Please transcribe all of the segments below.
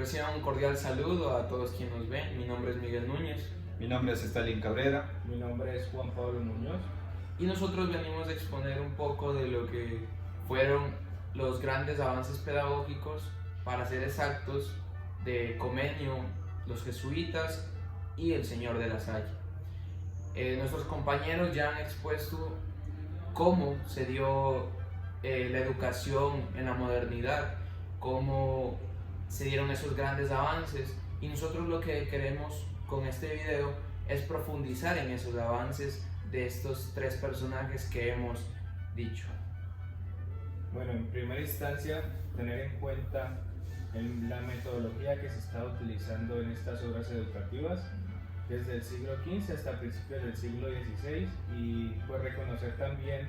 Reciban un cordial saludo a todos quienes nos ven. Mi nombre es Miguel Núñez Mi nombre es Stalin Cabrera. Mi nombre es Juan Pablo Muñoz. y nosotros venimos a exponer un poco de lo que fueron los grandes avances pedagógicos, para ser exactos, de Comenio, los jesuitas y el Señor de la Salle. Nuestros compañeros ya han expuesto cómo se dio la educación en la modernidad, cómo se dieron esos grandes avances, y nosotros lo que queremos con este video es profundizar en esos avances de estos tres personajes que hemos dicho. Bueno, en primera instancia, tener en cuenta la metodología que se está utilizando en estas obras educativas desde el siglo XV hasta principios del siglo XVI, y pues reconocer también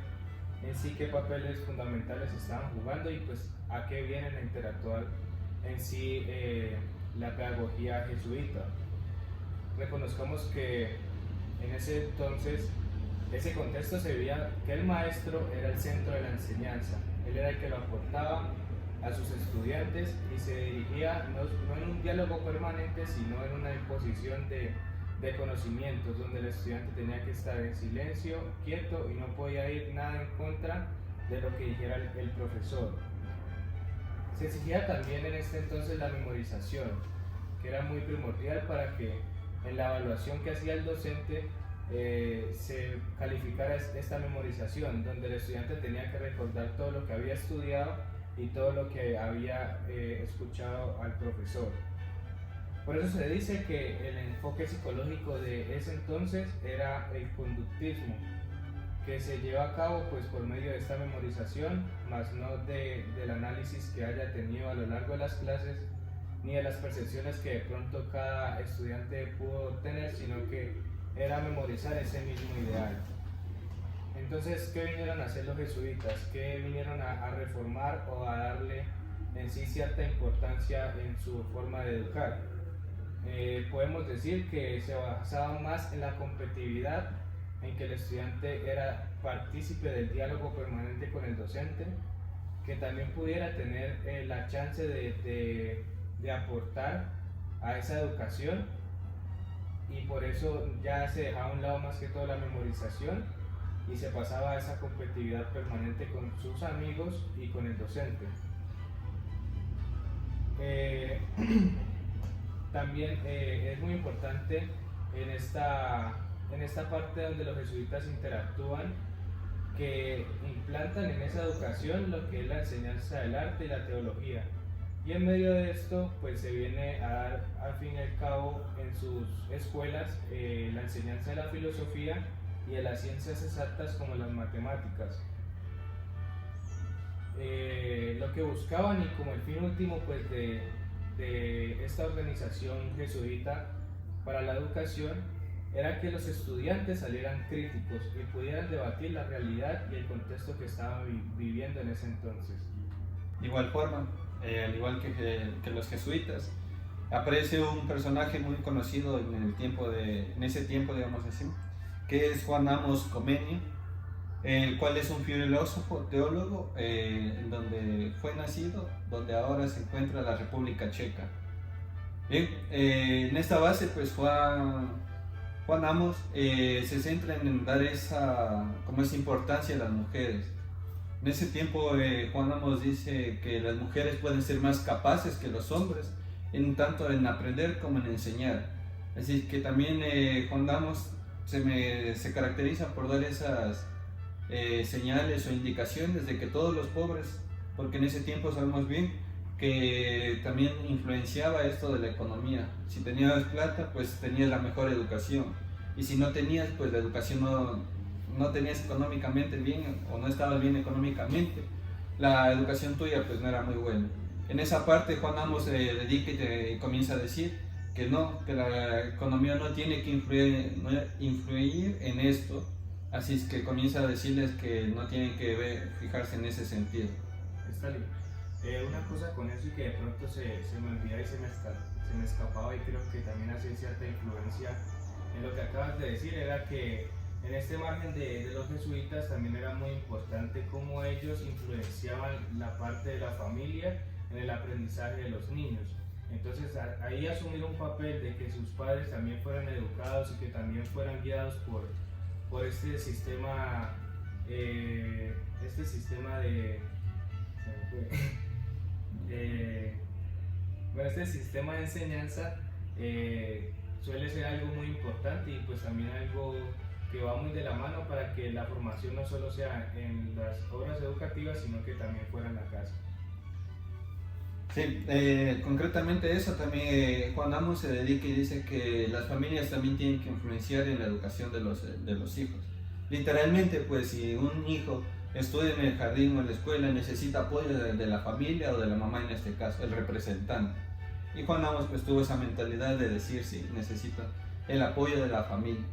en sí qué papeles fundamentales estaban jugando y pues a qué vienen a interactuar en sí la pedagogía jesuita. Reconozcamos que en ese entonces, ese contexto se veía que el maestro era el centro de la enseñanza. Él era el que lo aportaba a sus estudiantes y se dirigía no en un diálogo permanente, sino en una imposición de conocimientos, donde el estudiante tenía que estar en silencio, quieto, y no podía ir nada en contra de lo que dijera el profesor. Se exigía también en este entonces la memorización, que era muy primordial para que en la evaluación que hacía el docente se calificara esta memorización, donde el estudiante tenía que recordar todo lo que había estudiado y todo lo que había escuchado al profesor. Por eso se dice que el enfoque psicológico de ese entonces era el conductismo, que se lleva a cabo pues por medio de esta memorización, más no del análisis que haya tenido a lo largo de las clases, ni de las percepciones que de pronto cada estudiante pudo tener, sino que era memorizar ese mismo ideal. Entonces, ¿qué vinieron a hacer los jesuitas? ¿Qué vinieron a reformar o a darle en sí cierta importancia en su forma de educar? Podemos decir que se basaba más en la competitividad, en que el estudiante era partícipe del diálogo permanente con el docente, que también pudiera tener la chance de aportar a esa educación, y por eso ya se dejaba a un lado más que todo la memorización y se pasaba a esa competitividad permanente con sus amigos y con el docente. También es muy importante en esta parte donde los jesuitas interactúan, que implantan en esa educación lo que es la enseñanza del arte y la teología. Y en medio de esto, pues se viene a dar al fin y al cabo en sus escuelas la enseñanza de la filosofía y de las ciencias exactas como las matemáticas. Lo que buscaban, y como el fin último pues de esta organización jesuita para la educación, era que los estudiantes salieran críticos y pudieran debatir la realidad y el contexto que estaban viviendo en ese entonces. De igual forma, al igual que los jesuitas, aparece un personaje muy conocido en ese tiempo, digamos así, que es Juan Amos Comenio, el cual es un filósofo, teólogo, donde fue nacido, donde ahora se encuentra la República Checa. Bien, en esta base, pues Juan Amos se centra en dar esa importancia a las mujeres. En ese tiempo Juan Amos dice que las mujeres pueden ser más capaces que los hombres, tanto en aprender como en enseñar. Así que también Juan Amos se caracteriza por dar esas señales o indicaciones de que todos los pobres, porque en ese tiempo sabemos bien que también influenciaba esto de la economía. Si tenías plata, pues tenías la mejor educación, y si no tenías, pues la educación no tenías económicamente bien, o no estabas bien económicamente, la educación tuya pues no era muy buena. En esa parte Juan Amos se dedica y comienza a decir que la economía no tiene que influir en esto, así es que comienza a decirles que no tienen que fijarse en ese sentido. Stalin, una cosa con eso y que de pronto se me olvida y se me escapaba, y creo que también hace cierta influencia en lo que acabas de decir, era que en este margen de los jesuitas también era muy importante cómo ellos influenciaban la parte de la familia en el aprendizaje de los niños. Entonces ahí asumir un papel de que sus padres también fueran educados y que también fueran guiados por este sistema de este sistema de enseñanza suele ser algo muy importante y pues también algo que va muy de la mano para que la formación no solo sea en las obras educativas, sino que también fuera en la casa. Sí, concretamente eso también Juan Amos se dedica y dice que las familias también tienen que influenciar en la educación de los hijos. Literalmente, pues si un hijo estudia en el jardín o en la escuela, necesita apoyo de la familia o de la mamá en este caso, el representante. Y Juan Amos pues tuvo esa mentalidad de decir si necesita el apoyo de la familia.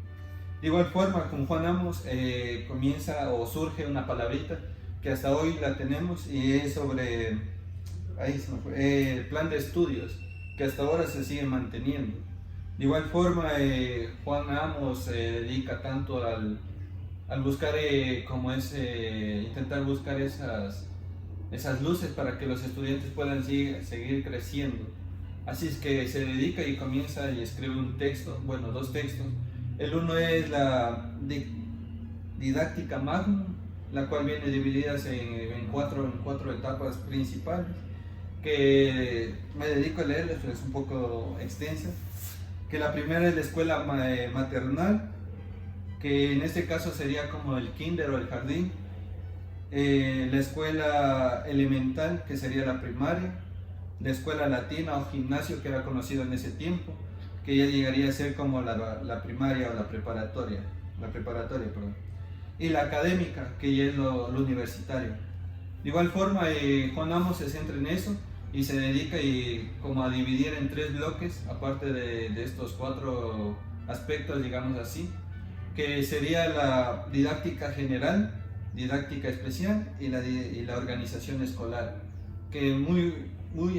De igual forma, con Juan Amos comienza o surge una palabrita que hasta hoy la tenemos y es sobre el plan de estudios que hasta ahora se sigue manteniendo. De igual forma, Juan Amos se dedica tanto al buscar intentar buscar esas luces para que los estudiantes puedan seguir creciendo. Así es que se dedica y comienza y escribe un texto, bueno, dos textos. El uno es la didáctica magnum, la cual viene dividida en cuatro etapas principales, que me dedico a leerles, es un poco extensa. Que la primera es la escuela maternal, que en este caso sería como el kinder o el jardín. La escuela elemental, que sería la primaria. La escuela latina o gimnasio, que era conocido en ese tiempo, que ya llegaría a ser como la primaria o la preparatoria, perdón. Y la académica, que ya es lo universitario. De igual forma, Juan Amos se centra en eso y se dedica como a dividir en 3 bloques, aparte de estos 4 aspectos, digamos así, que sería la didáctica general, didáctica especial y la organización escolar, que muy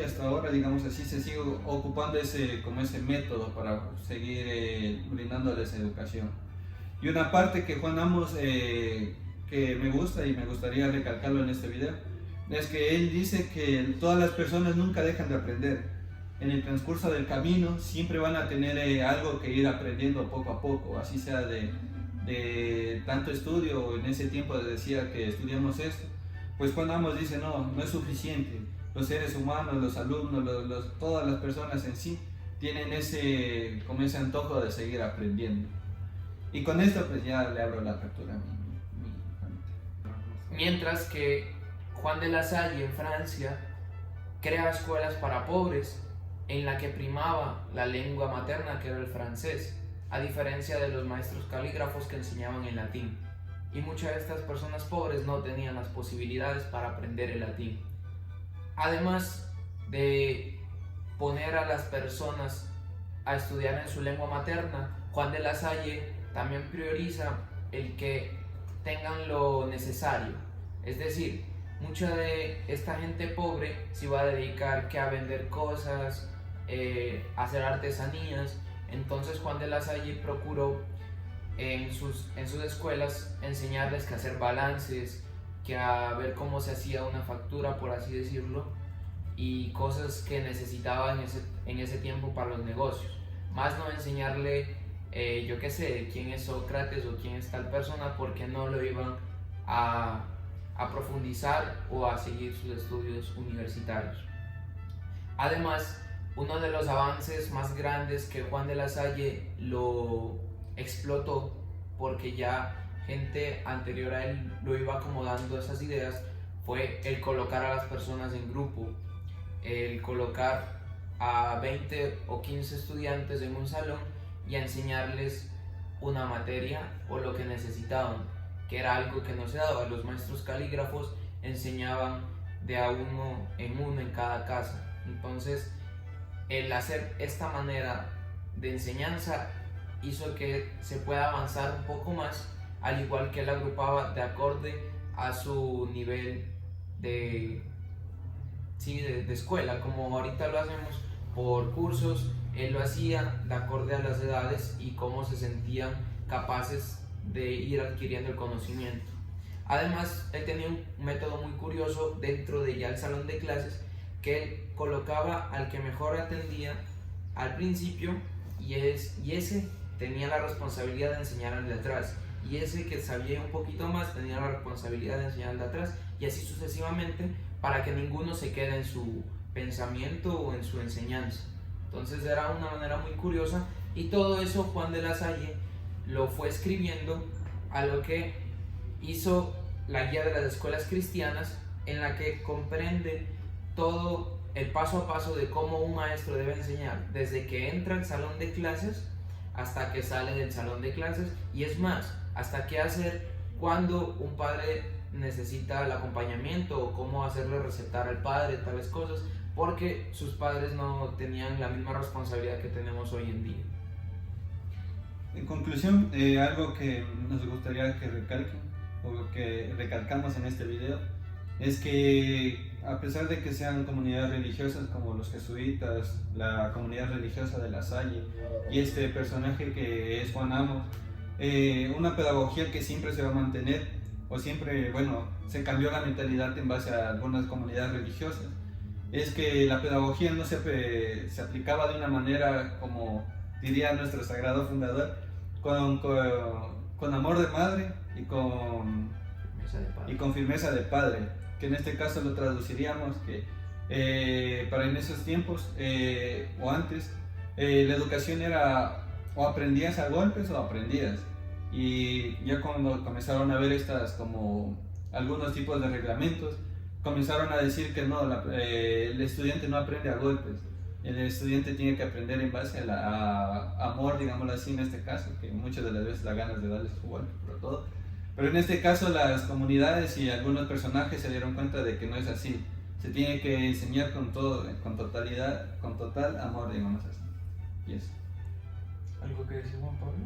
hasta ahora, digamos así, se sigue ocupando ese método para seguir brindándoles educación. Y una parte que Juan Amos, que me gusta y me gustaría recalcarlo en este video, es que él dice que todas las personas nunca dejan de aprender. En el transcurso del camino siempre van a tener algo que ir aprendiendo poco a poco, así sea de tanto estudio. En ese tiempo decía que estudiamos esto, pues Juan Amos dice no es suficiente. Los seres humanos, los alumnos, todas las personas en sí tienen ese antojo de seguir aprendiendo. Y con esto pues ya le abro la apertura a mi Mientras que Juan de La Salle en Francia crea escuelas para pobres en la que primaba la lengua materna, que era el francés, a diferencia de los maestros calígrafos que enseñaban en latín. Y muchas de estas personas pobres no tenían las posibilidades para aprender el latín. Además de poner a las personas a estudiar en su lengua materna, Juan de La Salle también prioriza el que tengan lo necesario. Es decir, mucha de esta gente pobre se iba a dedicar a vender cosas, a hacer artesanías. Entonces Juan de La Salle procuró en sus escuelas enseñarles que hacer balances, que a ver cómo se hacía una factura, por así decirlo, y cosas que necesitaban en ese tiempo para los negocios. Más no enseñarle, yo qué sé, quién es Sócrates o quién es tal persona, porque no lo iban a profundizar o a seguir sus estudios universitarios. Además, uno de los avances más grandes que Juan de La Salle lo explotó, porque ya gente anterior a él lo iba acomodando esas ideas, fue el colocar a las personas en grupo, el colocar a 20 o 15 estudiantes en un salón y a enseñarles una materia o lo que necesitaban, que era algo que no se daba. Los maestros calígrafos enseñaban de a uno en cada casa. Entonces, el hacer esta manera de enseñanza hizo que se pueda avanzar un poco más, al igual que él agrupaba de acorde a su nivel de escuela. Como ahorita lo hacemos por cursos, él lo hacía de acorde a las edades y cómo se sentían capaces de ir adquiriendo el conocimiento. Además, él tenía un método muy curioso dentro de ya el salón de clases, que él colocaba al que mejor atendía al principio y ese tenía la responsabilidad de enseñar al de atrás, y ese que sabía un poquito más tenía la responsabilidad de enseñar al de atrás, y así sucesivamente, para que ninguno se quede en su pensamiento o en su enseñanza. Entonces era una manera muy curiosa, y todo eso Juan de la Salle lo fue escribiendo a lo que hizo la guía de las escuelas cristianas, en la que comprende todo el paso a paso de cómo un maestro debe enseñar, desde que entra al salón de clases hasta que sale del salón de clases, y es más, hasta qué hacer cuando un padre necesita el acompañamiento o cómo hacerle recetar al padre tales cosas, porque sus padres no tenían la misma responsabilidad que tenemos hoy en día. En conclusión, algo que nos gustaría que recalquen o que recalcamos en este video es que a pesar de que sean comunidades religiosas como los jesuitas, la comunidad religiosa de La Salle y este personaje que es Juan Amos, una pedagogía que siempre se va a mantener, o siempre, bueno, se cambió la mentalidad en base a algunas comunidades religiosas, es que la pedagogía no se aplicaba de una manera, como diría nuestro sagrado fundador, con amor de madre y con firmeza de padre, que en este caso lo traduciríamos que para en esos tiempos o antes la educación era o aprendías a golpes o aprendías, y ya cuando comenzaron a ver estas como algunos tipos de reglamentos, comenzaron a decir que no, el estudiante no aprende a golpes, el estudiante tiene que aprender en base a amor, digámoslo así en este caso, que muchas de las veces da ganas de darles su golpe, pero en este caso las comunidades y algunos personajes se dieron cuenta de que no es así, se tiene que enseñar con todo, con totalidad, con total amor, digamos así, y eso. ¿Algo que decir, Juan Pablo?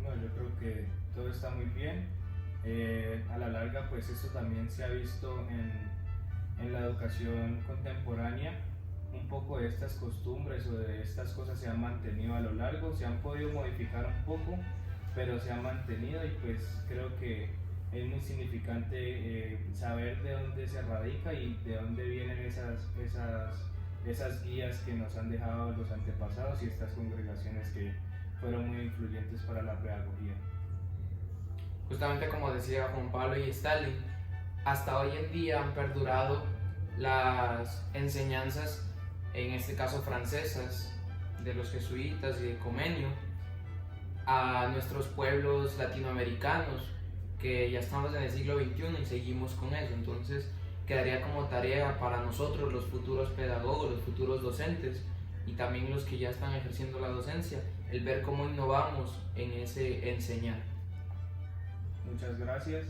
No, yo creo que todo está muy bien. A la larga, pues esto también se ha visto en la educación contemporánea. Un poco de estas costumbres o de estas cosas se han mantenido a lo largo, se han podido modificar un poco, pero se han mantenido, y pues creo que es muy significante saber de dónde se radica y de dónde vienen esas guías que nos han dejado los antepasados y estas congregaciones que fueron muy influyentes para la pedagogía. Justamente como decía Juan Pablo y Stalin, hasta hoy en día han perdurado las enseñanzas, en este caso francesas, de los jesuitas y de Comenio, a nuestros pueblos latinoamericanos, que ya estamos en el siglo XXI y seguimos con eso. Entonces quedaría como tarea para nosotros, los futuros pedagogos, los futuros docentes y también los que ya están ejerciendo la docencia, el ver cómo innovamos en ese enseñar. Muchas gracias.